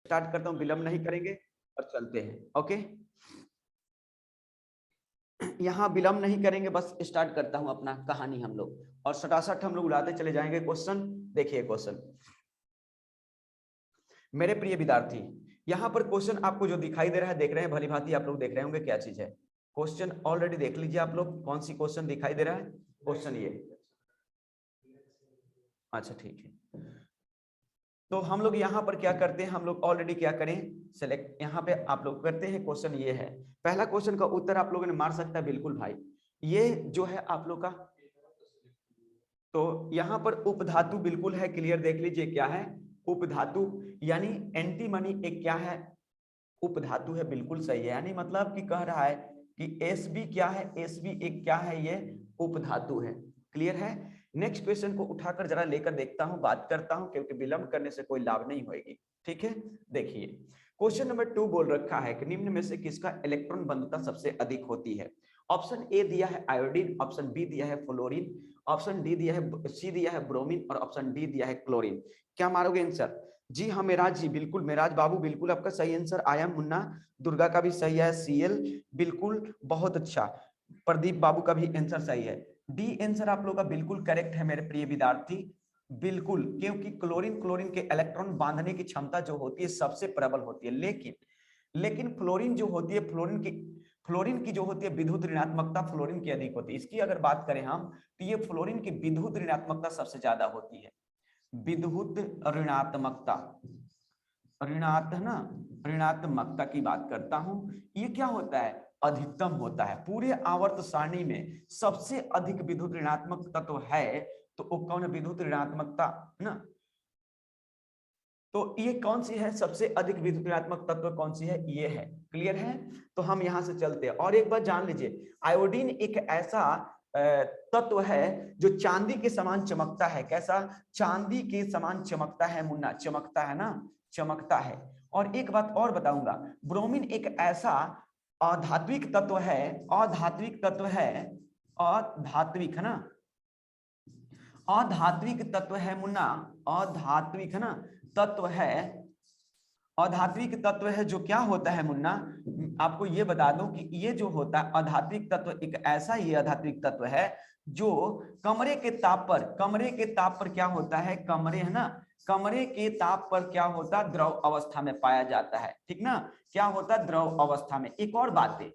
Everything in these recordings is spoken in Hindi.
स्टार्ट करता हूं, विलंब नहीं करेंगे और चलते हैं। ओके, यहाँ विलंब नहीं करेंगे, बस स्टार्ट करता हूं अपना कहानी हम लोग, और सटासट हम लोग उड़ाते चले जाएंगे क्वेश्चन। देखिए क्वेश्चन, मेरे प्रिय विद्यार्थी, यहाँ पर क्वेश्चन आपको जो दिखाई दे रहा है, देख रहे हैं भली भांति आप लोग देख रहे होंगे क्या चीज है। क्वेश्चन ऑलरेडी देख लीजिए आप लोग, कौन सी क्वेश्चन दिखाई दे रहा है। क्वेश्चन ये, अच्छा ठीक है। तो हम लोग यहाँ पर क्या करते हैं, हम लोग ऑलरेडी क्या करें, सेलेक्ट यहाँ पे आप लोग करते हैं। क्वेश्चन ये है, पहला क्वेश्चन का उत्तर आप लोगों ने मार सकता है बिल्कुल भाई, ये जो है आप लोग का, तो यहाँ पर उपधातु बिल्कुल है, क्लियर देख लीजिए क्या है उपधातु, यानी एंटीमनी एक क्या है, उपधातु है, बिल्कुल सही है। यानी मतलब कि कह रहा है कि एस बी क्या है, एस बी एक क्या है, ये उपधातु है। क्लियर है। नेक्स्ट क्वेश्चन को उठाकर जरा लेकर देखता हूं, बात करता हूं, क्योंकि विलंब करने से कोई लाभ नहीं होगी। ठीक है, देखिए क्वेश्चन नंबर 2 बोल रखा है कि निम्न में से किसका इलेक्ट्रॉन बंधुता सबसे अधिक होती है। ऑप्शन ए दिया है आयोडीन, ऑप्शन बी दिया है फ्लोरीन, ऑप्शन डी दिया है, सी दिया है ब्रोमीन, और ऑप्शन डी दिया है क्लोरीन। क्या मारोगे आंसर? जी हाँ मेराज जी, बिल्कुल मेराज बाबू, बिल्कुल आपका सही आंसर आया। मुन्ना दुर्गा का भी सही है, सीएल बिल्कुल बहुत अच्छा, प्रदीप बाबू का भी आंसर सही है। डी आंसर आप लोगों का बिल्कुल करेक्ट है मेरे प्रिय विद्यार्थी, बिल्कुल, क्योंकि क्लोरीन के इलेक्ट्रॉन बांधने की क्षमता जो होती है सबसे प्रबल होती है, लेकिन फ्लोरीन जो होती है, फ्लोरीन की जो होती है विद्युत ऋणात्मकता फ्लोरीन की अधिक होती है। इसकी अगर बात करें हम, तो ये फ्लोरीन की विद्युत ऋणात्मकता सबसे ज्यादा होती है, विद्युत ऋणात्मकता, ऋणात्मकता की बात करता हूं। ये क्या होता है, अधिकतम होता है पूरे आवर्त सारणी में, सबसे अधिक विद्युत ऋणात्मक तत्व है, तो वो कौन है, विद्युत ऋणात्मकता ना। तो ये कौन सी है सबसे अधिक विद्युत ऋणात्मक तत्व, कौन सी है, ये है। क्लियर है। तो हम यहां से चलते हैं, और एक बात जान लीजिए, आयोडीन एक ऐसा तत्व है जो चांदी के समान चमकता है। कैसा? चांदी के समान चमकता है मुन्ना, चमकता है ना, चमकता है। और एक बात और बताऊंगा, ब्रोमीन एक ऐसा अधात्विक तत्व है, अधात्विक तत्व है, अधात्विक है ना, अधात्विक तत्व है मुन्ना, अधात्विक है ना तत्व है, अधात्विक तत्व है जो क्या होता है मुन्ना, आपको ये बता दूं कि ये जो होता है अधात्विक तत्व, एक ऐसा ये अधात्विक तत्व है जो कमरे के ताप पर क्या होता है, कमरे है ना, कमरे के ताप पर क्या होता है, द्रव अवस्था में पाया जाता है। ठीक ना, क्या होता है, द्रव अवस्था में। एक और बात है,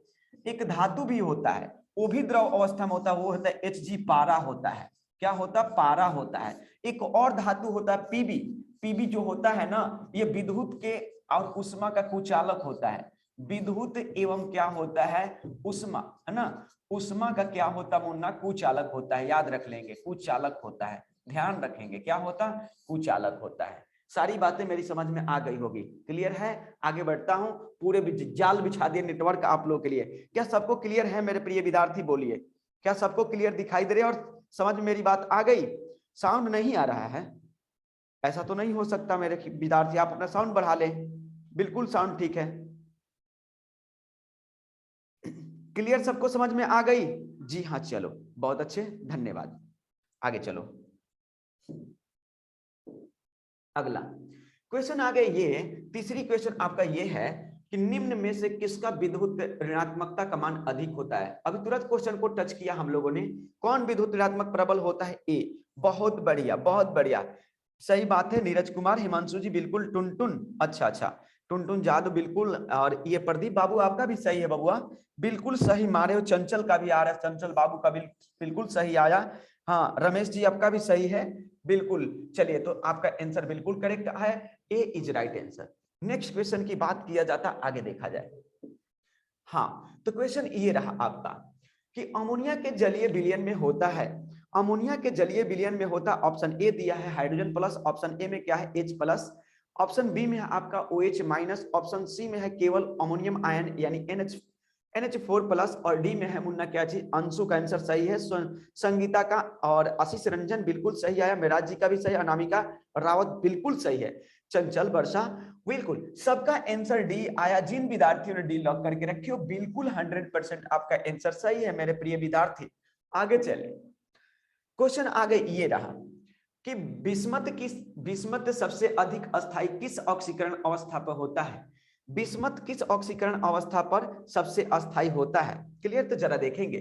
एक धातु भी होता है, वो भी द्रव अवस्था में होता है, वो होता है Hg, पारा होता है। क्या होता है, पारा होता है। एक और धातु होता है पीबी, पीबी जो होता है ना, ये विद्युत के और उष्मा का कुचालक होता है, विद्युत एवं क्या होता है, उष्मा है ना, उष्मा का क्या होता है मुन्ना, कुचालक होता है। याद रख लेंगे, कुचालक होता है, ध्यान रखेंगे, क्या होता, कुचालक होता है। सारी बातें मेरी समझ में आ गई होगी। क्लियर है। आगे बढ़ता हूं, पूरे जाल बिछा दिए नेटवर्क आप लोगों के लिए। क्या सबको क्लियर है मेरे प्रिय विद्यार्थी, बोलिए, क्या सबको क्लियर दिखाई दे रही है और समझ में मेरी बात आ गई? साउंड नहीं आ रहा है? ऐसा तो नहीं हो सकता मेरे विद्यार्थी, आप अपना साउंड बढ़ा लें। बिल्कुल साउंड ठीक है, क्लियर, सबको समझ में आ गई? जी हाँ, चलो बहुत अच्छे, धन्यवाद। आगे चलो, अगला क्वेश्चन आ गए, ये तीसरी क्वेश्चन आपका ये है कि निम्न में से किसका विद्युत ऋणात्मकता का मान अधिक होता है। अभी तुरंत क्वेश्चन को टच किया हम लोगों ने, कौन विद्युत ऋणात्मक प्रबल होता है, ए। बहुत बढ़िया, बहुत बढ़िया, सही बात है। नीरज कुमार, हिमांशु जी बिल्कुल, टुनटुन, अच्छा अच्छा, टुनटुन जादू बिल्कुल, और ये प्रदीप बाबू आपका भी सही है बबुआ, बिल्कुल सही मारे हो। चंचल का भी आ रहा है, चंचल बाबू का बिल्कुल सही आया। हाँ रमेश जी आपका भी सही है, बिल्कुल। चलिए, तो आपका आंसर बिल्कुल करेक्ट है, A is right answer. Next question की बात किया जाता, आगे देखा जाए। हाँ, तो क्वेश्चन ये रहा आपका कि अमोनिया के जलीय विलयन में होता है, अमोनिया के जलीय विलयन में होता, ऑप्शन ए दिया है हाइड्रोजन प्लस, ऑप्शन ए में क्या है, H प्लस, ऑप्शन बी में है आपका OH माइनस, ऑप्शन सी में है केवल अमोनियम आयन यानी NH4 प्लस, और डी में है मुन्ना क्या चीज, अंशु का आंसर सही है, संगीता का और आशीष रंजन बिल्कुल सही आया, मेराज जी का भी सही, अनामिका रावत बिल्कुल सही है, चंचल वर्षा बिल्कुल, सबका आंसर डी आया। जिन विद्यार्थियों ने डी लॉक करके रखी हो, बिल्कुल 100% आपका आंसर सही है मेरे प्रिय विद्यार्थी। आगे चले, क्वेश्चन आगे ये रहा, कि बिस्मत सबसे अधिक अस्थाई किस ऑक्सीकरण अवस्था पर होता है? बिस्मत किस ऑक्सीकरण अवस्था पर सबसे अस्थाई होता है? क्लियर? तो जरा देखेंगे,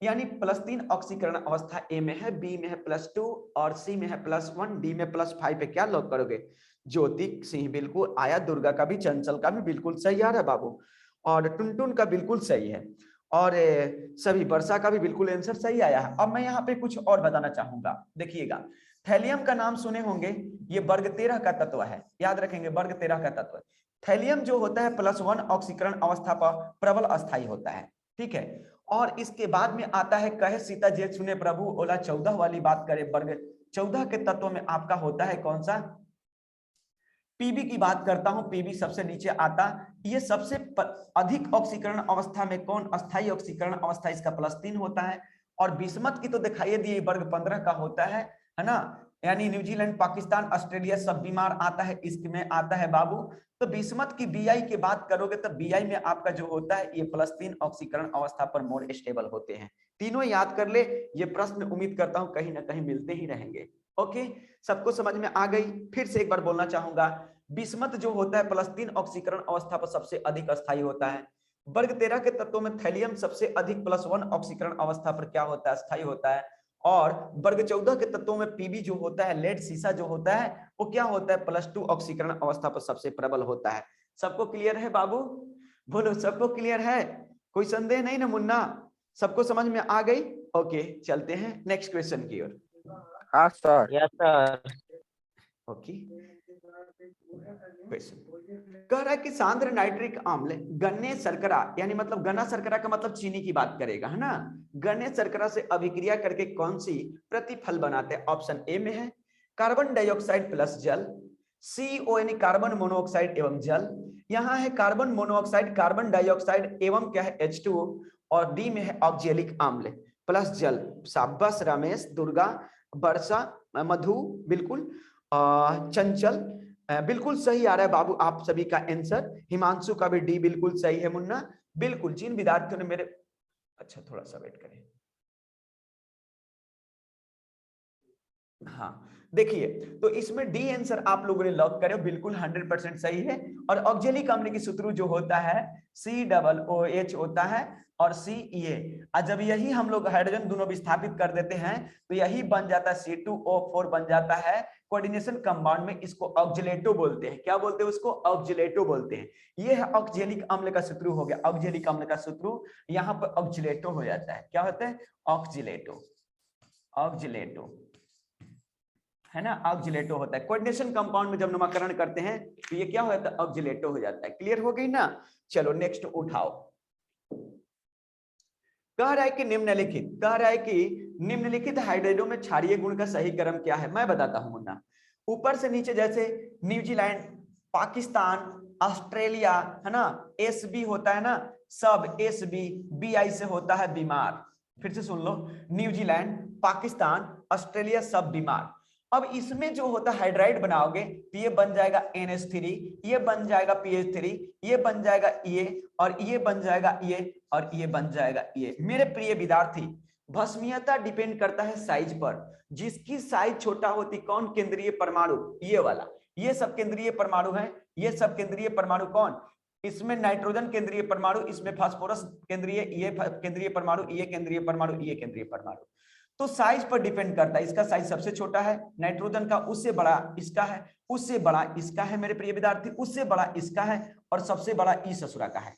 यानी +3 ऑक्सीकरण अवस्था ए में है, बी में है +2 और सी में है +1, डी में +5 पे क्या लॉक करोगे? ज्योति सिंह बिल्कुल आया, दुर्गा का भी, चंचल का भी बिल्कुल सही आ रहा है बाबू, और टुनटुन का बिल्कुल सही है, और सभी वर्षा का भी बिल्कुल आंसर सही आया है। अब मैं यहाँ पे कुछ और बताना चाहूंगा, देखिएगा, थैलियम का नाम सुने होंगे, ये वर्ग 13 का तत्व है, याद रखेंगे, वर्ग 13 का तत्व। थैलियम जो होता है +1 ऑक्सीकरण अवस्था पर प्रबल अस्थाई होता है, ठीक है। और इसके बाद में आता है कहे सीता जे सुने प्रभु ओला 14 वाली बात करें, वर्ग 14 के तत्व में आपका होता है कौन सा? पीबी की बात करता हूं, पीबी सबसे नीचे आता। ये सबसे अधिक ऑक्सीकरण अवस्था में कौन अस्थाई ऑक्सीकरण अवस्था? इसका +3 होता है। और बिस्मत की तो दिखाई दिए, वर्ग 15 का होता है ना, यानी न्यूजीलैंड, पाकिस्तान, ऑस्ट्रेलिया सब बीमार आता है, इसमें आता है बाबू। तो बिस्मत की बीआई की बात करोगे तो बीआई में आपका जो होता है ये +3 ऑक्सीकरण अवस्था पर मोर स्टेबल होते हैं। तीनों याद कर ले, ये प्रश्न उम्मीद करता हूं कहीं ना कहीं मिलते ही रहेंगे। ओके, सबको समझ में आ गई? फिर से एक बार बोलना चाहूंगा, बिस्मत जो होता है +3 ऑक्सीकरण अवस्था पर सबसे अधिक अस्थाई होता है। वर्ग 13 के तत्वों में थैलियम सबसे अधिक +1 ऑक्सीकरण अवस्था पर क्या होता है? अस्थाई होता है। और वर्ग 14 के तत्वों में पीबी जो होता है, लेड सीसा जो होता है, वो क्या होता है? +2 ऑक्सीकरण अवस्था पर सबसे प्रबल होता है। सबको क्लियर है बाबू? बोलो, सबको क्लियर है? कोई संदेह नहीं ना मुन्ना? सबको समझ में आ गई? ओके, चलते हैं नेक्स्ट क्वेश्चन की ओर। हाँ सर। Yes sir. ओके, कह रहा है कि सांद्र नाइट्रिक अम्ल गन्ने शर्करा, यानी मतलब गन्ना शर्करा का मतलब चीनी की बात करेगा, है ना, गन्ने शर्करा से अभिक्रिया करके कौन सी प्रतिफल बनाते हैं? ऑप्शन ए में है कार्बन डाइऑक्साइड प्लस जल, CO यानी कार्बन मोनोऑक्साइड एवं जल, यहाँ है कार्बन मोनोऑक्साइड, कार्बन डाइऑक्साइड एवं क्या है? H2O, और डी में है ऑक्जेलिक अम्ल प्लस जल। शाबाश रमेश, दुर्गा, वर्षा, मधु, बिल्कुल चंचल, बिल्कुल सही आ रहा है बाबू आप सभी का आंसर। हिमांशु का भी डी बिल्कुल सही है मुन्ना, बिल्कुल। जिन विद्यार्थियों ने मेरे, अच्छा थोड़ा सा वेट करें, हाँ देखिए, तो इसमें डी आंसर आप लोगों ने लॉक करे, बिल्कुल 100% सही है। और ऑक्जेलिक अम्ल की सूत्र जो होता है COOH होता है और CA, और जब यही हम लोग हाइड्रोजन दोनों विस्थापित कर देते हैं तो यही बन जाता है C2O4 बन जाता है कोऑर्डिनेशन कंपाउंड में। इसको ऑक्जेलेटो बोलते हैं। क्या बोलते हैं उसको? ऑक्जेलेटो बोलते हैं। ये है ऑक्जेलिक अम्ल का सूत्र हो गया, ऑक्जेलिक अम्ल का सूत्र यहाँ पर ऑक्जेलेटो हो जाता है। क्या होता है? ऑक्जेलेटो, ऑक्जेलेटो, है ना, ऑक्जिलेटो होता है। कोऑर्डिनेशन कंपाउंड में जब नामकरण करते हैं तो ये क्या हो जाता है? ऑक्जिलेटो हो जाता है। क्लियर हो गई ना? चलो नेक्स्ट उठाओ। कह रहा है कि निम्नलिखित हाइड्राइडों में क्षारीय गुण का सही क्रम क्या है? मैं बताता हूं मुन्ना, ऊपर से नीचे, जैसे न्यूजीलैंड, पाकिस्तान, ऑस्ट्रेलिया, है ना, SB होता है ना, सब SB, BI से होता है बीमार। फिर से सुन लो, न्यूजीलैंड, पाकिस्तान, ऑस्ट्रेलिया सब बीमार। अब इसमें जो होता है हाइड्राइड बनाओगे तो ये बन जाएगा NH3, ये बन जाएगा PH3, ये बन जाएगा ये, और ये बन जाएगा ये, और ये बन जाएगा ये। मेरे प्रिय विद्यार्थी, भस्मीयता डिपेंड करता है साइज पर। जिसकी साइज छोटा होती, कौन? केंद्रीय परमाणु, ये वाला, ये सब केंद्रीय परमाणु है, ये सब केंद्रीय परमाणु। कौन? इसमें नाइट्रोजन केंद्रीय परमाणु, इसमें फास्फोरस केंद्रीय, ये केंद्रीय परमाणु, ये केंद्रीय परमाणु, ये केंद्रीय परमाणु। तो साइज पर डिपेंड करता है। इसका साइज सबसे छोटा है नाइट्रोजन का, उससे बड़ा इसका है, उससे बड़ा इसका है मेरे प्रिय विद्यार्थी, उससे बड़ा इसका है, और सबसे बड़ा ई ससुरा का है।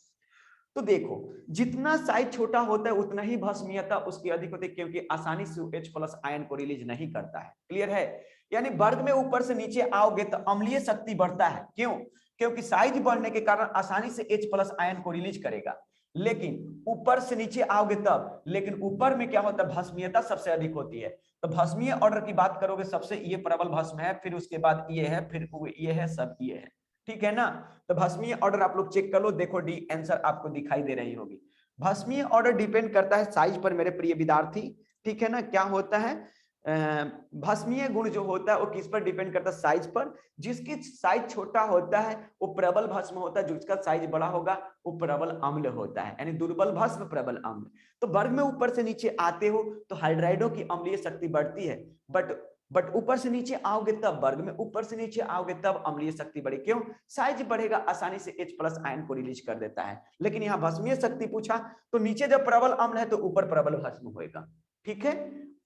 तो देखो, जितना साइज छोटा होता है उतना ही भस्मीयता उसकी अधिक होती है, क्योंकि आसानी से H+ आयन को रिलीज नहीं करता है। क्लियर है? यानी वर्ग में ऊपर से नीचे आओगे तो अम्लीय शक्ति बढ़ता है। क्यों? क्योंकि साइज बढ़ने के कारण आसानी से H+ आयन को रिलीज करेगा। लेकिन ऊपर से नीचे आओगे तब, लेकिन ऊपर में क्या होता है? भस्मीयता सबसे अधिक होती है। तो भस्मीय ऑर्डर की बात करोगे, सबसे ये प्रबल भस्म है, फिर उसके बाद ये है, फिर ये है, सब ये है। ठीक है ना? तो भस्मीय ऑर्डर आप लोग चेक कर लो, देखो डी आंसर आपको दिखाई दे रही होगी। भस्मीय ऑर्डर डिपेंड करता है साइज पर मेरे प्रिय विद्यार्थी। ठीक है ना? क्या होता है? भस्मीय गुण जो होता है वो किस पर डिपेंड करता है? साइज पर। जिसकी साइज छोटा होता है वो प्रबल भस्म होता है, जिसका साइज बड़ा होगा वो प्रबल अम्ल होता है, यानी दुर्बल भस्म प्रबल अम्ल। तो वर्ग में ऊपर से नीचे आते हो तो हाइड्राइडों की अम्लीय शक्ति बढ़ती है, बट बट ऊपर से नीचे आओगे तब वर्ग में, ऊपर से नीचे आओगे तब अम्लीय शक्ति बढ़ेगी। क्यों? साइज बढ़ेगा, आसानी से H+ आयन को रिलीज कर देता है। लेकिन यहाँ भस्मीय शक्ति पूछा तो नीचे जब प्रबल अम्ल है तो ऊपर प्रबल भस्म होएगा। ठीक है,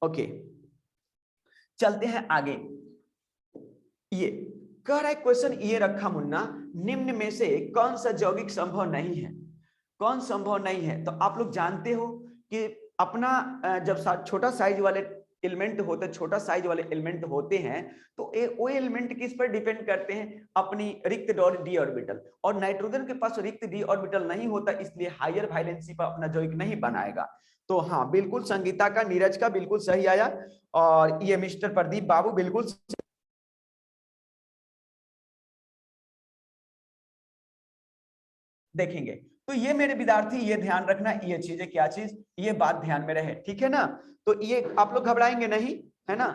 ओके, चलते हैं आगे। ये कह रहा है क्वेश्चन, ये रखा मुन्ना, निम्न में से कौन सा यौगिक संभव नहीं है? कौन संभव नहीं है? तो आप लोग जानते हो कि अपना जब छोटा साइज वाले एलिमेंट होते, छोटा साइज वाले एलिमेंट होते हैं तो वो एलिमेंट किस पर डिपेंड करते हैं? अपनी रिक्त डी ऑर्बिटल। और नाइट्रोजन के पास रिक्त डी ऑर्बिटल नहीं होता, इसलिए हायर वैलेंसी पर अपना यौगिक नहीं बनाएगा। तो हाँ, बिल्कुल संगीता का, नीरज का बिल्कुल सही आया, और ये मिस्टर प्रदीप बाबू बिल्कुल देखेंगे। तो ये मेरे विद्यार्थी, ये ध्यान रखना, ये चीजें क्या चीज, ये बात ध्यान में रहे, ठीक है ना? तो ये आप लोग घबराएंगे नहीं, है ना?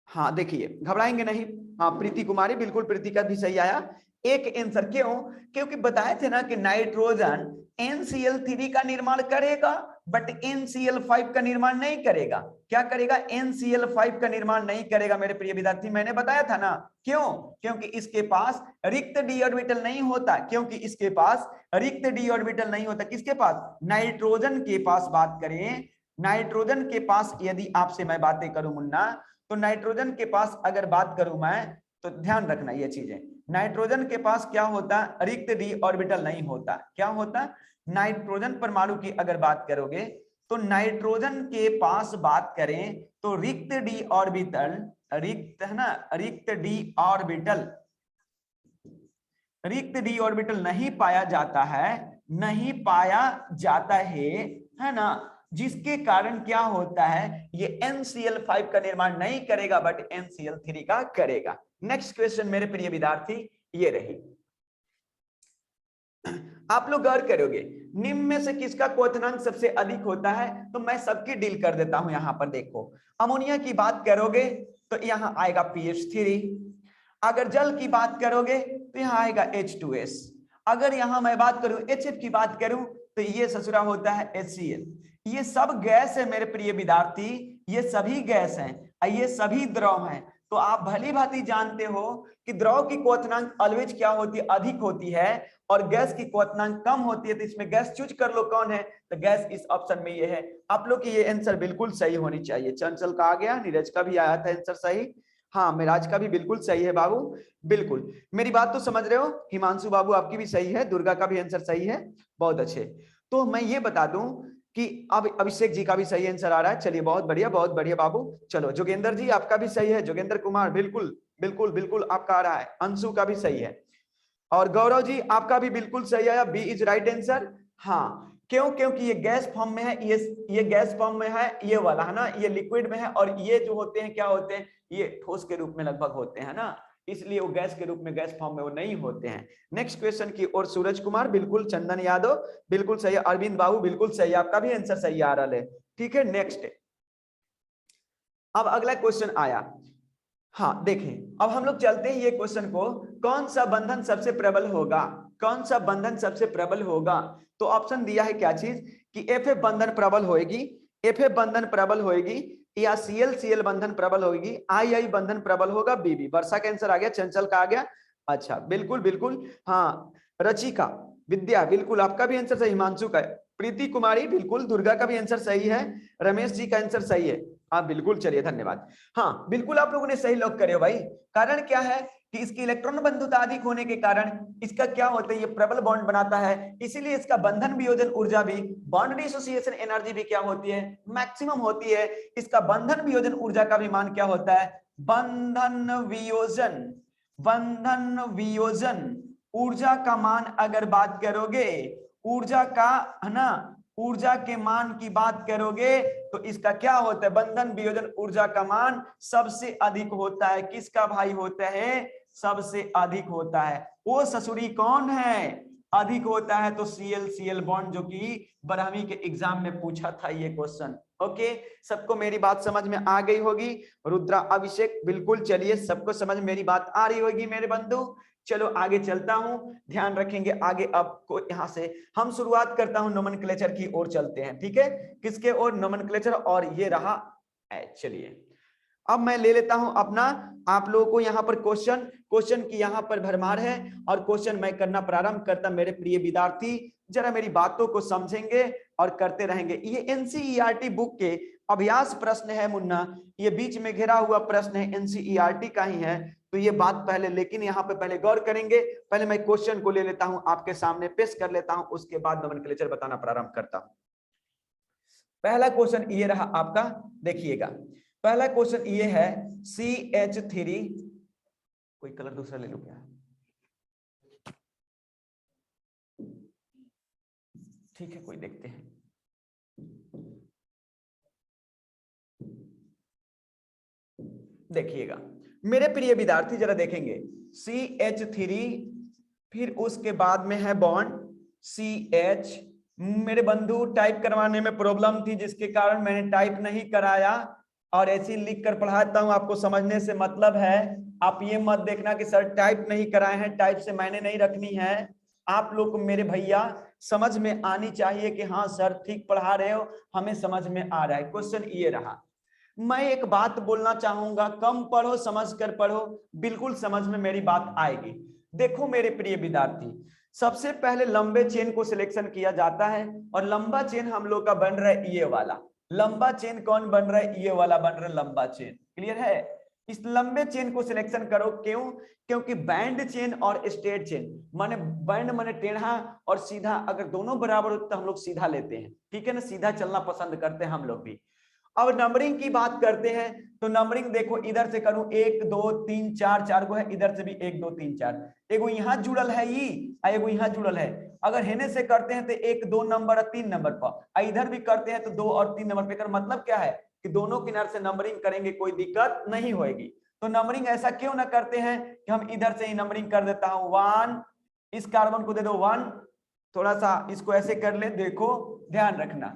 हाँ देखिए, घबराएंगे नहीं। हाँ, प्रीति कुमारी बिल्कुल, प्रीति का भी सही आया। एक आंसर, क्यों? क्योंकि बताए थे ना कि नाइट्रोजन NCl3 का निर्माण करेगा बट NCl5 का निर्माण नहीं करेगा। क्या करेगा? NCl5 का निर्माण नहीं करेगा मेरे प्रिय विद्यार्थी, मैंने बताया था ना। क्यों? क्योंकि इसके पास रिक्त डी ऑर्बिटल नहीं होता, क्योंकि इसके पास रिक्त डी ऑर्बिटल नहीं होता। किसके पास? नाइट्रोजन के पास बात करें, नाइट्रोजन के पास यदि आपसे मैं बातें करूं मुन्ना, तो नाइट्रोजन के पास अगर बात करूं मैं, तो ध्यान रखना ये चीजें, नाइट्रोजन के पास क्या होता? रिक्त डी ऑर्बिटल नहीं होता। क्या होता? नाइट्रोजन परमाणु की अगर बात करोगे तो नाइट्रोजन के पास बात करें तो रिक्त डी ऑर्बिटल, रिक्त है ना, रिक्त डी ऑर्बिटल, रिक्त डी ऑर्बिटल नहीं पाया जाता है, नहीं पाया जाता है ना, जिसके कारण क्या होता है, ये NCl5 का निर्माण नहीं करेगा बट NCl3 का करेगा। नेक्स्ट क्वेश्चन मेरे प्रिय विद्यार्थी ये रही, आप लोग गौर करोगे, निम्न में से किसका क्वथनांक सबसे अधिक होता है? तो मैं सबकी डील कर देता हूं। यहां पर देखो, अमोनिया की बात करोगे तो यहां आएगा PH3, अगर जल की बात करोगे तो यहां आएगा H2S, अगर यहां मैं बात करूं HF की बात करूं तो ये ससुरा होता है HCl। ये सब गैस है मेरे प्रिय विद्यार्थी, ये सभी गैस हैं, ये सभी द्रव हैं। तो आप भली भांति जानते हो कि द्रव की क्वथनांक ऑलवेज क्या होती है? अधिक होती है, और गैस की क्वथनांक कम होती है। तो इसमें गैस चूज कर लो कौन है, तो गैस इस ऑप्शन में ये है। आप लोग की ये आंसर बिल्कुल सही होनी चाहिए। चंचल का आ गया, नीरज का भी आया था आंसर सही, हाँ मिराज का भी बिल्कुल सही है बाबू, बिल्कुल। मेरी बात तो समझ रहे हो? हिमांशु बाबू आपकी भी सही है, दुर्गा का भी आंसर सही है, बहुत अच्छे। तो मैं ये बता दूं कि अब अभिषेक जी का भी सही आंसर आ रहा है, चलिए बहुत बढ़िया, बहुत बढ़िया बाबू। चलो जोगेंद्र जी आपका भी सही है, जोगेंद्र कुमार बिल्कुल बिल्कुल बिल्कुल आपका आ रहा है, अंशु का भी सही है, और गौरव जी आपका भी बिल्कुल सही आया, बी इज राइट आंसर। हाँ, क्यों? क्योंकि ये गैस फॉर्म में है, ये गैस फॉर्म में है, ये वाला है ना, ये लिक्विड में है, और ये जो होते हैं क्या होते हैं, ये ठोस के रूप में लगभग होते हैं ना, इसलिए वो गैस के रूप में, गैस फॉर्म में वो नहीं होते हैं। नेक्स्ट क्वेश्चन की ओर सूरज कुमार बिल्कुल, चंदन यादव बिल्कुल सही, अरविंद बाबू बिल्कुल सही, आपका भी आंसर सही आ रहा है। ठीक है, नेक्स्ट, अब अगला क्वेश्चन आया। हाँ देखें, अब हम लोग चलते हैं ये क्वेश्चन को, कौन सा बंधन सबसे प्रबल होगा? कौन सा बंधन सबसे प्रबल होगा? तो ऑप्शन दिया है क्या चीज, कि FF बंधन प्रबल होएगी, FF बंधन प्रबल होएगी, या CL बंधन प्रबल होगी, II बंधन प्रबल होगा, BB। वर्षा का आंसर आ गया, चंचल का आ गया, अच्छा बिल्कुल बिल्कुल, हाँ रचिका, विद्या बिल्कुल आपका भी आंसर सही, हिमांशु का, प्रीति कुमारी बिल्कुल, दुर्गा का भी आंसर सही है, रमेश जी का आंसर सही है, हाँ बिल्कुल, चलिए धन्यवाद। हाँ बिल्कुल आप लोगों ने सही लॉक करे हो भाई। कारण क्या है कि इसकी इलेक्ट्रॉन बंधुता अधिक होने के कारण इसका क्या होता है, ये प्रबल बॉन्ड बनाता है, इसीलिए इसका बंधन वियोजन ऊर्जा भी, बॉन्ड डिसोसिएशन एनर्जी भी क्या होती है, मैक्सिमम होती है। इसका बंधन वियोजन ऊर्जा का भी मान क्या होता है, बंधन वियोजन, बंधन वियोजन ऊर्जा का मान अगर बात करोगे, ऊर्जा का है ना, ऊर्जा के मान की बात करोगे तो इसका क्या होता है, बंधन वियोजन ऊर्जा का मान सबसे अधिक होता है। किसका भाई होता है, सबसे अधिक होता है। वो ससुरी कौन है, अधिक होता है, तो Cl बॉन्ड, जो कि 12वीं के एग्जाम में पूछा था ये क्वेश्चन। ओके, सबको मेरी बात समझ में आ गई होगी, रुद्रा अभिषेक बिल्कुल, चलिए सबको समझ मेरी बात आ रही होगी मेरे बंधु। चलो आगे चलता हूं, ध्यान रखेंगे आगे। अब को यहां से हम शुरुआत करता हूं, नोमेनक्लेचर की ओर चलते हैं, ठीक है, किसके ओर, नोमेनक्लेचर, और ये रहा चलिए अब मैं ले लेता हूं अपना, आप लोगों को यहाँ पर क्वेश्चन की यहाँ पर भरमार है और क्वेश्चन मैं करना प्रारंभ करता। मेरे प्रिय विद्यार्थी जरा मेरी बातों को समझेंगे और करते रहेंगे। ये एनसीईआरटी बुक के अभ्यास प्रश्न है मुन्ना, ये बीच में घिरा हुआ प्रश्न है, एनसीईआरटी का ही है, तो ये बात पहले, लेकिन यहाँ पे पहले गौर करेंगे। पहले मैं क्वेश्चन को ले लेता हूं, आपके सामने पेश कर लेता हूं, उसके बाद नोमेनक्लेचर बताना प्रारंभ करता हूं। पहला क्वेश्चन ये रहा आपका, देखिएगा पहला क्वेश्चन ये है CH3, कोई कलर दूसरा ले लो क्या, ठीक है कोई देखते हैं। देखिएगा मेरे प्रिय विद्यार्थी जरा देखेंगे, CH3 फिर उसके बाद में है बॉन्ड CH। मेरे बंधु टाइप करवाने में प्रॉब्लम थी जिसके कारण मैंने टाइप नहीं कराया और ऐसे ही लिख कर पढ़ाता हूं, आपको समझने से मतलब है। आप ये मत देखना कि सर टाइप नहीं कराए हैं, टाइप से मैंने नहीं रखनी है। आप लोग को मेरे भैया समझ में आनी चाहिए कि हाँ सर ठीक पढ़ा रहे हो, हमें समझ में आ रहा है। क्वेश्चन ये रहा, मैं एक बात बोलना चाहूंगा, कम पढ़ो समझ कर पढ़ो, बिल्कुल समझ में मेरी बात आएगी। देखो मेरे प्रिय विद्यार्थी, सबसे पहले लंबे चेन को सिलेक्शन किया जाता है और लंबा चेन हम लोग का बन रहा है ये वाला। लंबा चेन कौन बन रहा है? ये वाला बन रहा है लंबा चेन। क्लियर है? इस लंबे चेन को सिलेक्शन करो, क्यों? क्योंकि बैंड चेन और स्ट्रेट चेन, माने बैंड माने टेढ़ा और सीधा, अगर दोनों बराबर हो तो हम लोग सीधा लेते हैं, ठीक है ना, सीधा चलना पसंद करते हैं हम लोग भी। अब नंबरिंग की बात करते हैं तो नंबरिंग देखो, इधर से करूं 1 2 3 4, 4 को है, इधर से भी 1 2 3 4, एगो यहाँ जुड़ल है ये, एगो यहाँ जुड़ल है। अगर हेने से करते हैं तो 1 2 नंबर 3 नंबर पर, इधर भी करते हैं तो 2 और 3 नंबर पे कर, मतलब क्या है कि दोनों किनारे से नंबरिंग करेंगे, कोई दिक्कत नहीं होगी। तो नंबरिंग ऐसा क्यों ना करते हैं कि हम इधर से ही नंबरिंग कर देता हूं, 1, इस कार्बन को दे दो 1, थोड़ा सा इसको ऐसे कर ले, देखो ध्यान रखना।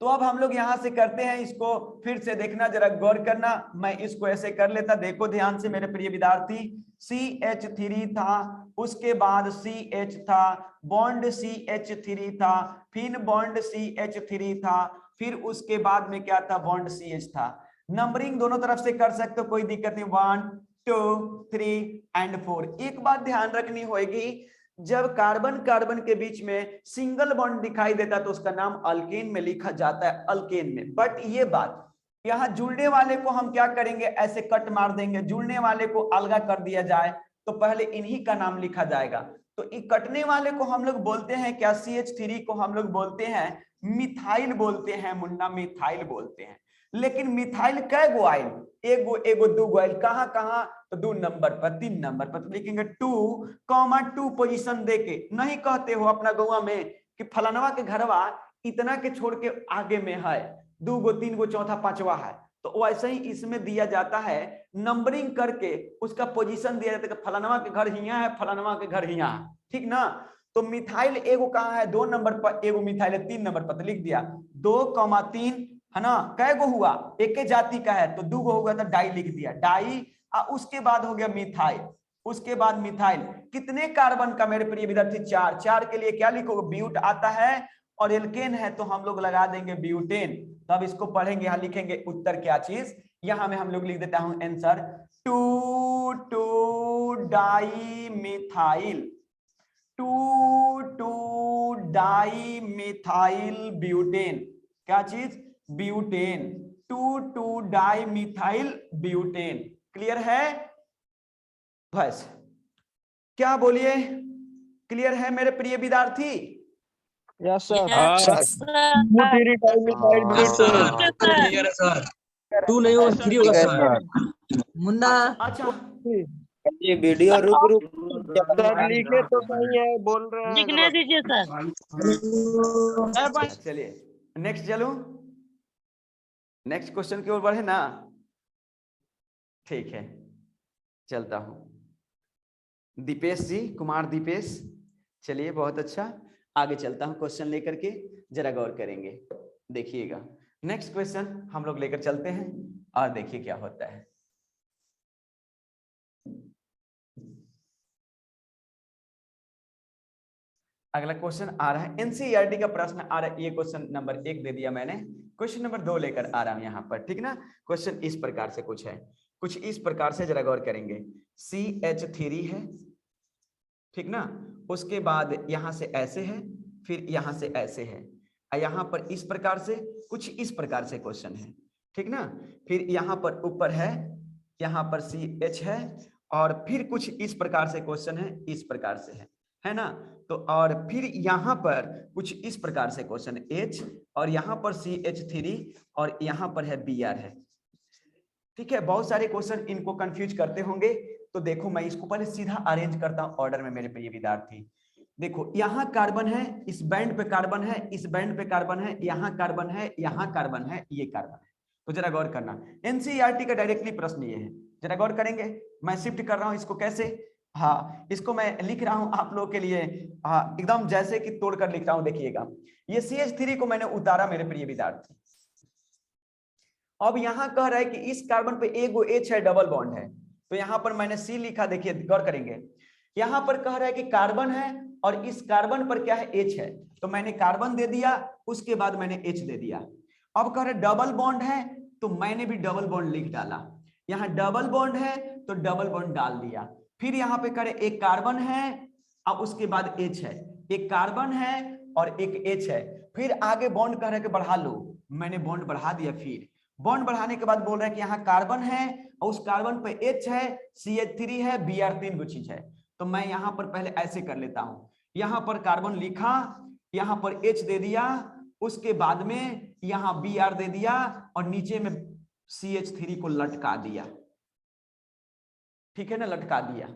तो अब हम लोग यहां से करते हैं, इसको फिर से देखना, जरा गौर करना, मैं इसको ऐसे कर लेता, देखो ध्यान से मेरे प्रिय विद्यार्थी। CH3 था, उसके बाद CH था, बॉन्ड CH3 था, फिर बॉन्ड CH3 था, फिर उसके बाद में क्या था? बॉन्ड CH था। नंबरिंग दोनों तरफ से कर सकते हो, कोई दिक्कत नहीं, 1 2 3 एंड 4। एक बात ध्यान रखनी होगी, जब कार्बन कार्बन के बीच में सिंगल बॉन्ड दिखाई देता तो उसका नाम अल्केन में लिखा जाता है, अल्केन में। बट ये बात, यहाँ जुड़ने वाले को हम क्या करेंगे? ऐसे कट मार देंगे, जुड़ने वाले को अलगा कर दिया जाए तो पहले इन्हीं का नाम लिखा जाएगा। तो कटने वाले को हम लोग बोलते हैं क्या? CH3 को हम लोग बोलते हैं मिथाइल, बोलते हैं मुन्ना, मिथाइल बोलते हैं। लेकिन मिथाइल कै गो आइल? एगो एगो दो गो आइल, कहां कहां? तो 2 नंबर पर, 3 नंबर पर। तो लिखेंगे 2,2 पोजीशन देके। नहीं कहते हो अपना गौवा में कि फलानवा के घरवा इतना के छोड़ के आगे में है, 2 गो 3 गो चौथा पांचवा है, तो वैसे ही इसमें दिया जाता है, नंबरिंग करके उसका पोजीशन दिया जाता है, फलानवा के घर हिया है, फलानवा के घर हिया है, ठीक ना। तो मिथाइल एगो कहाँ है? 2 नंबर पर एगो मिथाइल है, 3 नंबर पर, तो लिख दिया 2,3, है ना। कै गो हुआ? एक जाति का है तो 2 गो होगा, तो डाई लिख दिया, डाई। उसके बाद हो गया मिथाइल, उसके बाद मिथाइल। कितने कार्बन का मेरे प्रिय विद्यार्थी? 4। 4 के लिए क्या लिखोगे? ब्यूट आता है, और एल्केन है तो हम लोग लगा देंगे ब्यूटेन। तो अब इसको पढ़ेंगे, यहां लिखेंगे उत्तर क्या चीज, यहां में हम लोग लिख देता हूं answer 2,2 di methyl, 2,2 di methyl butane. क्या चीज? Butane, 2,2 di methyl butane. Clear है? बस, क्या बोलिए, क्लियर है मेरे प्रिय विद्यार्थी? Yes sir. क्लियर है सर। 2 नहीं होगा 3 होगा सर। मुन्ना अच्छा ये वीडियो रुक सर, लिखे तो नहीं है, बोल रहे हैं लिखने दीजिए सर। चलिए नेक्स्ट चलूं, नेक्स्ट क्वेश्चन की ओर बढ़े ना, ठीक है चलता हूं। दीपेश जी, कुमार दीपेश, चलिए बहुत अच्छा, आगे चलता हूं क्वेश्चन लेकर के, जरा गौर करेंगे। देखिएगा नेक्स्ट क्वेश्चन हम लोग लेकर चलते हैं और देखिए क्या होता है। अगला क्वेश्चन आ रहा है, एनसीईआरटी का प्रश्न आ रहा है, ये क्वेश्चन नंबर 1 दे दिया मैंने, क्वेश्चन नंबर 2 लेकर आ रहा हूं यहाँ पर, ठीक ना। क्वेश्चन इस प्रकार से कुछ है, कुछ इस प्रकार से, जरा गौर करेंगे। CH3 है, ठीक ना, उसके बाद यहां से ऐसे है, फिर यहां से ऐसे है, यहां पर इस प्रकार से, कुछ इस प्रकार से क्वेश्चन है, ठीक ना। फिर यहां पर ऊपर है, यहां पर CH है, और फिर कुछ इस प्रकार से क्वेश्चन है, इस प्रकार से है ना। तो और फिर यहां पर कुछ इस प्रकार से क्वेश्चन H, और यहां पर CH3, और यहां पर है Br है, ठीक है। बहुत सारे क्वेश्चन इनको कंफ्यूज करते होंगे, तो देखो मैं इसको पहले सीधा अरेंज करता हूं ऑर्डर में मेरे प्रिय विद्यार्थी। देखो यहाँ कार्बन है, इस बैंड पे कार्बन है, इस बैंड पे कार्बन है, यहाँ कार्बन है, यहाँ कार्बन है, ये कार्बन है। तो जरा गौर करना, एनसीईआरटी का डायरेक्टली प्रश्न ये है, जरा गौर करेंगे। मैं शिफ्ट कर रहा हूं इसको, कैसे, हाँ, इसको मैं लिख रहा हूं आप लोगों के लिए, हाँ, एकदम जैसे कि तोड़कर लिख रहा हूं, देखिएगा। ये CH3 को मैंने उतारा मेरे प्रिय विद्यार्थी। अब यहां कह रहा है कि इस कार्बन पे एगो H है, डबल बॉन्ड है, तो यहां पर मैंने C लिखा, देखिए गौर करेंगे। यहां पर कह रहा है कि कार्बन है, और इस कार्बन पर क्या है, H है, तो मैंने कार्बन दे दिया, उसके बाद मैंने H दे दिया। अब कह रहे डबल बॉन्ड है, तो मैंने भी डबल बॉन्ड लिख डाला। यहाँ डबल बॉन्ड है तो डबल बॉन्ड डाल दिया। फिर यहाँ पे करे एक कार्बन है और उसके बाद H है, एक कार्बन है और एक H है, फिर आगे बॉन्ड कह रहे कि बढ़ा लो, मैंने बॉन्ड बढ़ा दिया। फिर बॉन्ड बढ़ाने के बाद बोल रहा है कि यहाँ कार्बन है और उस कार्बन पे H है, CH3 है, Br, 3 गो चीज है। तो मैं यहाँ पर पहले ऐसे कर लेता हूं, यहाँ पर कार्बन लिखा, यहाँ पर H दे दिया, उसके बाद में यहाँ Br दे दिया, और नीचे में CH3 को लटका दिया, ठीक है ना, लटका दिया।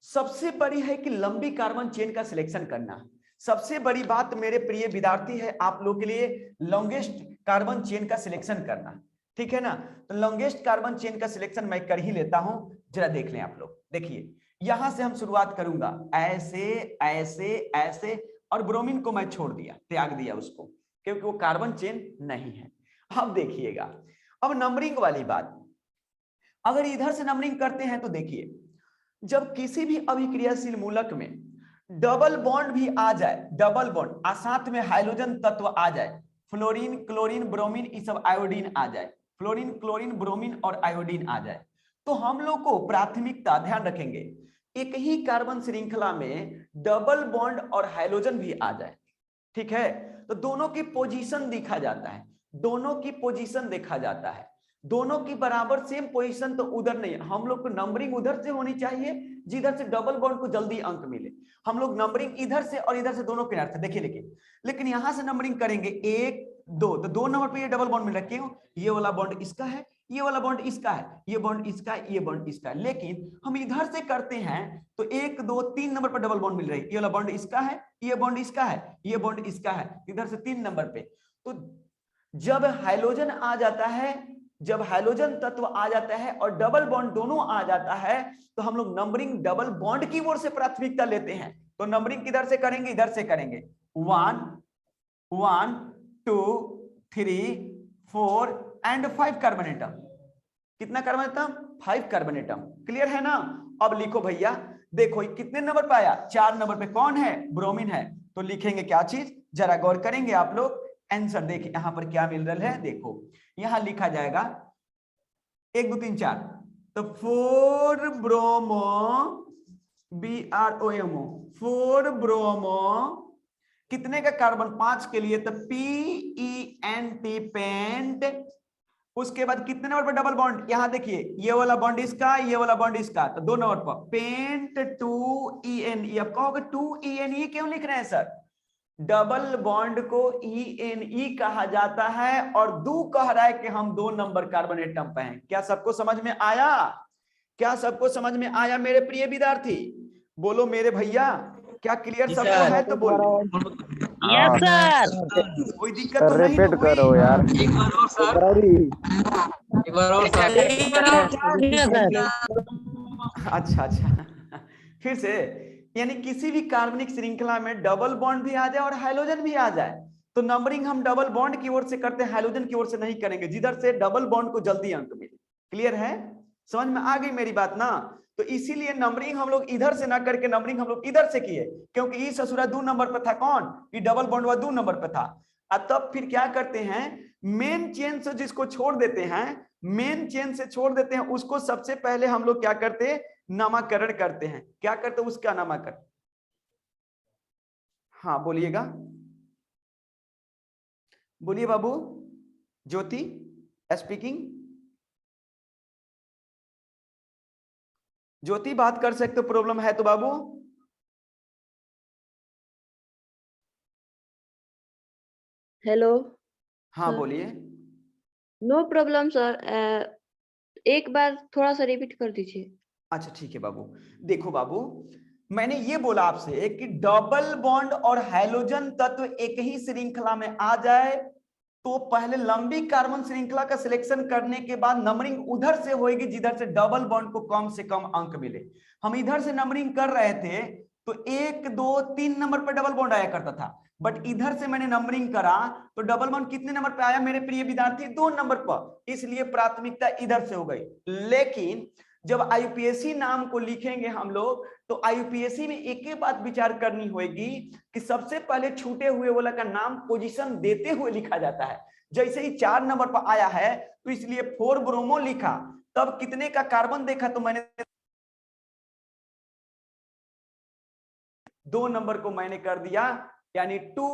सबसे बड़ी है कि लंबी कार्बन चेन का सिलेक्शन करना। सबसे बड़ी बात मेरे प्रिय विद्यार्थी है आप लोग के लिए, लॉन्गेस्ट कार्बन चेन का सिलेक्शन करना, ठीक है ना। तो लॉन्गेस्ट कार्बन चेन का सिलेक्शन मैं कर ही लेता हूं, जरा देख लें आप लोग। देखिए यहां से हम शुरुआत करूंगा, ऐसे ऐसे ऐसे, और ब्रोमीन को मैं छोड़ दिया, त्याग दिया उसको, क्योंकि वो कार्बन चेन नहीं है। अब देखिएगा, अब नंबरिंग वाली बात, अगर इधर से नंबरिंग करते हैं तो देखिए, जब किसी भी अभिक्रियाशील मूलक में डबल बॉन्ड भी आ जाए, डबल बॉन्ड और साथ में हाइड्रोजन तत्व आ जाए, फ्लोरीन, क्लोरीन, ब्रोमीन, ये सब आयोडीन आ जाए, फ्लोरीन, क्लोरीन, ब्रोमीन और आयोडीन आ जाए, तो हम लोग को प्राथमिकता, ध्यान रखेंगे, एक ही कार्बन श्रृंखला में डबल बॉन्ड और हाइड्रोजन भी आ जाए, ठीक है। तो दोनों की पोजीशन देखा जाता है, दोनों की पोजीशन देखा जाता है, दोनों की बराबर सेम पोजीशन तो उधर नहीं, हम लोग को नंबरिंग उधर से होनी चाहिए जिधर से डबल बॉन्ड को जल्दी अंक मिले। हम लोग नंबरिंग इधर से और इधर से दोनों किनारे से देखिए, लेकिन यहां से नंबरिंग करेंगे 1 2, तो 2 नंबर पे ये डबल बॉन्ड मिल रहा है, क्यों, ये वाला बॉन्ड इसका है, ये वाला बॉन्ड इसका है, ये बॉन्ड इसका है, ये बॉन्ड इसका है। लेकिन हम इधर से करते हैं तो 1 2 3 नंबर पर डबल बॉन्ड मिल रही है, ये वाला बॉन्ड इसका है, ये बॉन्ड इसका है, ये बॉन्ड इसका है, इधर से 3 नंबर पे। तो जब हाइड्रोजन आ जाता है, जब हाइड्रोजन तत्व आ जाता है और डबल बॉन्ड दोनों आ जाता है, तो हम लोग नंबरिंग डबल बॉन्ड की ओर से प्राथमिकता लेते हैं। तो नंबरिंग किधर से करेंगे, इधर से करेंगे, 1 1 2 3 4 एंड 5 कार्बन एटम। कितना carbon atom, 5 carbon atom, clear है ना। अब लिखो भैया, देखो कितने नंबर पे आया, 4 नंबर पे कौन है, ब्रोमीन है। तो लिखेंगे क्या चीज, जरा गौर करेंगे आप लोग, आंसर देखिए यहां पर क्या मिल रहा है, देखो यहां लिखा जाएगा 1 2 3 4, तो 4 ब्रोमो BROMO, 4 ब्रोमो, कितने का कार्बन, 5 के लिए, तो PENT, पेंट। उसके बाद कितने नंबर पर डबल बॉन्ड, यहां देखिए ये वाला बॉन्ड इसका, ये वाला बॉन्ड इसका, तो 2 नंबर पर पेंट 2ENE। अब कहोगे 2ENE क्यों लिख रहे हैं सर, डबल बॉन्ड को ENE कहा जाता है, और दो कह रहा है कि हम 2 नंबर कार्बन एटम पे हैं। क्या सबको समझ में आया, क्या सबको समझ में आया मेरे प्रिय विद्यार्थी, बोलो मेरे भैया, क्या क्लियर सबको है, तो बोलो। यस सर, कोई दिक्कत तो नहीं रिपीट करो यार, एक बार और सर, एक बार और सर। अच्छा अच्छा, फिर से, यानी किसी भी कार्बनिक श्रृंखला में डबल बॉन्ड भी आ जाए और हाइड्रोजन भी आ जाए, तो नंबरिंग हम डबल बॉन्ड की ओर से करते हैं, हाइड्रोजन की ओर से नहीं करेंगे, जिधर से डबल बॉन्ड को जल्दी अंक मिले। क्लियर है, समझ में आ गई मेरी बात ना। तो इसीलिए नंबरिंग हम लोग इधर से ना करके नंबरिंग हम लोग इधर से किए, क्योंकि ई ससुरा 2 नंबर पे था, कौन, ये डबल बॉन्ड वाला 2 नंबर पे था। अब तब फिर क्या करते हैं, मेन चेन से जिसको छोड़ देते हैं, मेन चेन से छोड़ देते हैं, उसको सबसे पहले हम लोग क्या करते हैं, नामकरण करते हैं। क्या करते हैं उसका नामकरण? हाँ बोलिएगा, बोलिए बाबू। ज्योति स्पीकिंग। ज्योति बात कर सकते हो, प्रॉब्लम है तो बाबू। हेलो हाँ सर। बोलिए। नो प्रॉब्लम सर, एक बार थोड़ा सा रिपीट कर दीजिए। अच्छा ठीक है बाबू। देखो बाबू, मैंने ये बोला आपसे कि डबल बॉन्ड और हाइड्रोजन तत्व एक ही श्रृंखला में आ जाए तो पहले लंबी कार्बन श्रृंखला का सिलेक्शन करने के बाद नंबरिंग उधर से होगी जिधर से डबल बॉन्ड को कम से कम अंक मिले। हम इधर से नंबरिंग कर रहे थे तो 1 2 3 नंबर पर डबल बॉन्ड आया करता था, बट इधर से मैंने नंबरिंग करा तो डबल बॉन्ड कितने नंबर पे आया मेरे प्रिय विद्यार्थी, 2 नंबर पर, इसलिए प्राथमिकता इधर से हो गई। लेकिन जब आईयूपीएसी नाम को लिखेंगे हम लोग तो आईयूपीएसी में एक ही बात विचार करनी होगी कि सबसे पहले छूटे हुए वाला का नाम पोजीशन देते हुए लिखा जाता है। जैसे ही 4 नंबर पर आया है तो इसलिए 4 ब्रोमो लिखा, तब कितने का कार्बन देखा तो मैंने 2 नंबर को मैंने कर दिया, यानी 2।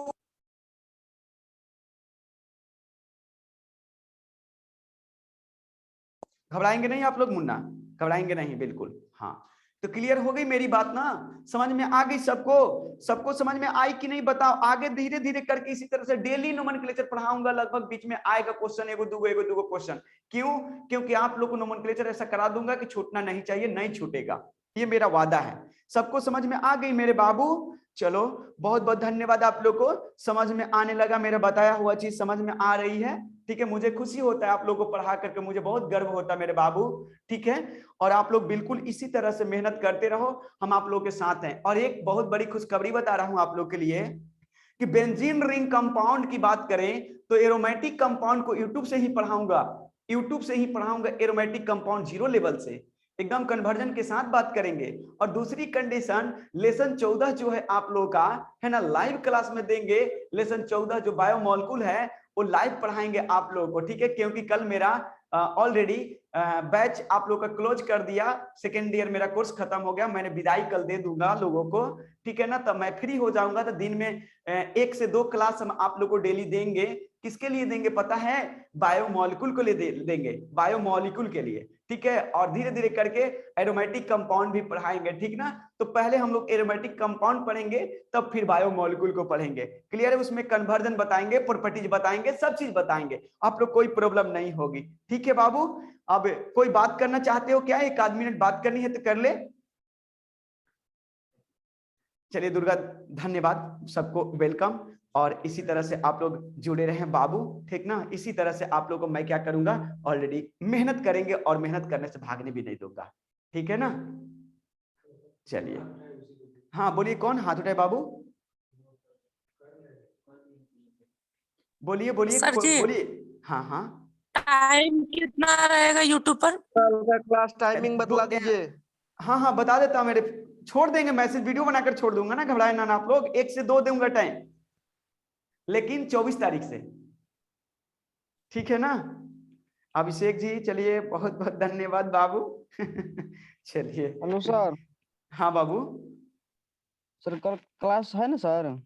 घबराएंगे नहीं आप लोग मुन्ना, घबराएंगे नहीं बिल्कुल। हाँ तो क्लियर हो गई मेरी बात ना, समझ में आ गई सबको? सबको समझ में आई कि नहीं बताओ? आगे धीरे धीरे करके इसी तरह से डेली नोमेनक्लेचर पढ़ाऊंगा, लगभग बीच में आएगा क्वेश्चन, एगो दूगो क्वेश्चन। क्यों? क्योंकि आप लोग को नोमेनक्लेचर ऐसा करा दूंगा कि छूटना नहीं चाहिए, नहीं छूटेगा, ये मेरा वादा है। सबको समझ में आ गई मेरे बाबू? चलो बहुत बहुत धन्यवाद, आप लोग को समझ में आने लगा, मेरा बताया हुआ चीज समझ में आ रही है। ठीक है, मुझे खुशी होता है आप लोगों को पढ़ा करके, मुझे बहुत गर्व होता है मेरे बाबू। ठीक है, और आप लोग बिल्कुल इसी तरह से मेहनत करते रहो, हम आप लोगों के साथ हैं। और एक बहुत बड़ी खुशखबरी बता रहा हूं आप लोग के लिए कि बेंजीन रिंग कंपाउंड की बात करें तो एरोमेटिक कंपाउंड को यूट्यूब से ही पढ़ाऊंगा, यूट्यूब से ही पढ़ाऊंगा। एरोमेटिक कंपाउंड 0 लेवल से एकदम कन्वर्जन के साथ बात करेंगे। और दूसरी कंडीशन, लेसन 14 जो है आप लोगों का है ना, लाइव क्लास में देंगे। लेसन 14 जो बायोमोलिक्यूल है वो लाइव पढ़ाएंगे आप लोगों को। ठीक है, क्योंकि कल मेरा ऑलरेडी बैच आप लोग का क्लोज कर दिया, सेकेंड ईयर मेरा कोर्स खत्म हो गया, मैंने विदाई कल दे दूंगा लोगों को। ठीक है ना, तब मैं फ्री हो जाऊंगा तो दिन में 1 से 2 क्लास हम आप लोग को डेली देंगे। किसके लिए देंगे पता है? बायोमोलिक्यूल को लिए देंगे, बायोमोलिक्यूल के लिए। ठीक है, और धीरे धीरे करके एरोमेटिक कंपाउंड भी पढ़ाएंगे। ठीक ना, तो पहले हम लोग एरोमेटिक कंपाउंड पढ़ेंगे, तब फिर बायोमोलिक्यूल को पढ़ेंगे। क्लियर है? उसमें कन्वर्जन बताएंगे, प्रॉपर्टीज बताएंगे, सब चीज बताएंगे, आप लोग कोई प्रॉब्लम नहीं होगी। ठीक है बाबू, अब कोई बात करना चाहते हो क्या? 1 आध मिनट बात करनी है तो कर ले। चलिए दुर्गा, धन्यवाद, सबको वेलकम। और इसी तरह से आप लोग जुड़े रहें बाबू। ठीक ना, इसी तरह से आप लोगों को मैं क्या करूंगा, ऑलरेडी मेहनत करेंगे और मेहनत करने से भागने भी नहीं दूंगा। ठीक है ना? चलिए, हाँ बोलिए, कौन हाथ उठाए बाबू? बोलिए बोलिए सर जी, बोलिए। हाँ हाँ, टाइम कितना रहेगा यूट्यूब पर? क्लास टाइमिंग बतला दीजिए। हाँ हाँ बता देता हूँ, मेरे छोड़ देंगे मैसेज, वीडियो बनाकर छोड़ दूंगा ना, घबराए ना आप लोग। 1 से 2 दूंगा टाइम, लेकिन 24 तारीख से। ठीक है ना? अभिषेक जी चलिए, बहुत बहुत धन्यवाद बाबू। चलिए अनुसार, हाँ बाबू। सर कल क्लास है ना सर?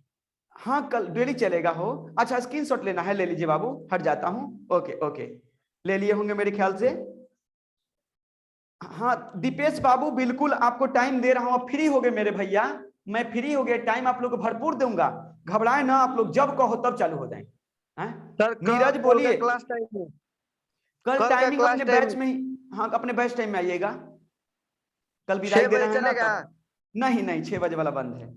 हाँ कल डेली चलेगा हो। अच्छा स्क्रीनशॉट लेना है, ले लीजिए बाबू, हट जाता हूँ। ओके ओके, ले लिए होंगे मेरे ख्याल से। हाँ दीपेश बाबू, बिल्कुल आपको टाइम दे रहा हूँ, फ्री हो गए मेरे भैया, मैं फ्री हो गया, टाइम आप लोग को भरपूर दूंगा। घबराए ना आप लोग, जब कहो तब चालू हो जाएंगे। सर नीरज बोलिए। क्लास टाइमिंग कल टाइमिंग अपने बैच में ही, हाँ अपने बैच टाइम में आइएगा। कल विदाई दे रहे हैं ना, तब नहीं नहीं 6 बजे वाला बंद है।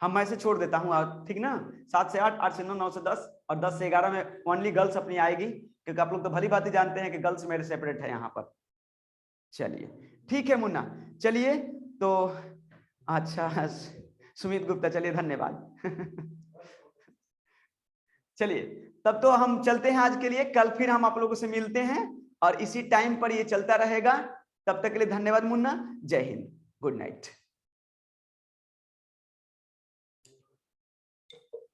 हम मैसेज छोड़ देता हूँ, ठीक ना, 7 से 8, 8 से 9, 9 से 10 और 10 से 11 में ओनली गर्ल्स अपनी आएगी, क्योंकि आप लोग तो भली बात ही जानते हैं कि गर्ल्स मेरे सेपरेट है यहाँ पर। चलिए ठीक है मुन्ना, चलिए तो अच्छा सुमित गुप्ता, चलिए धन्यवाद। चलिए तब तो हम चलते हैं आज के लिए, कल फिर हम आप लोगों से मिलते हैं और इसी टाइम पर ये चलता रहेगा। तब तक के लिए धन्यवाद मुन्ना, जय हिंद, गुड नाइट।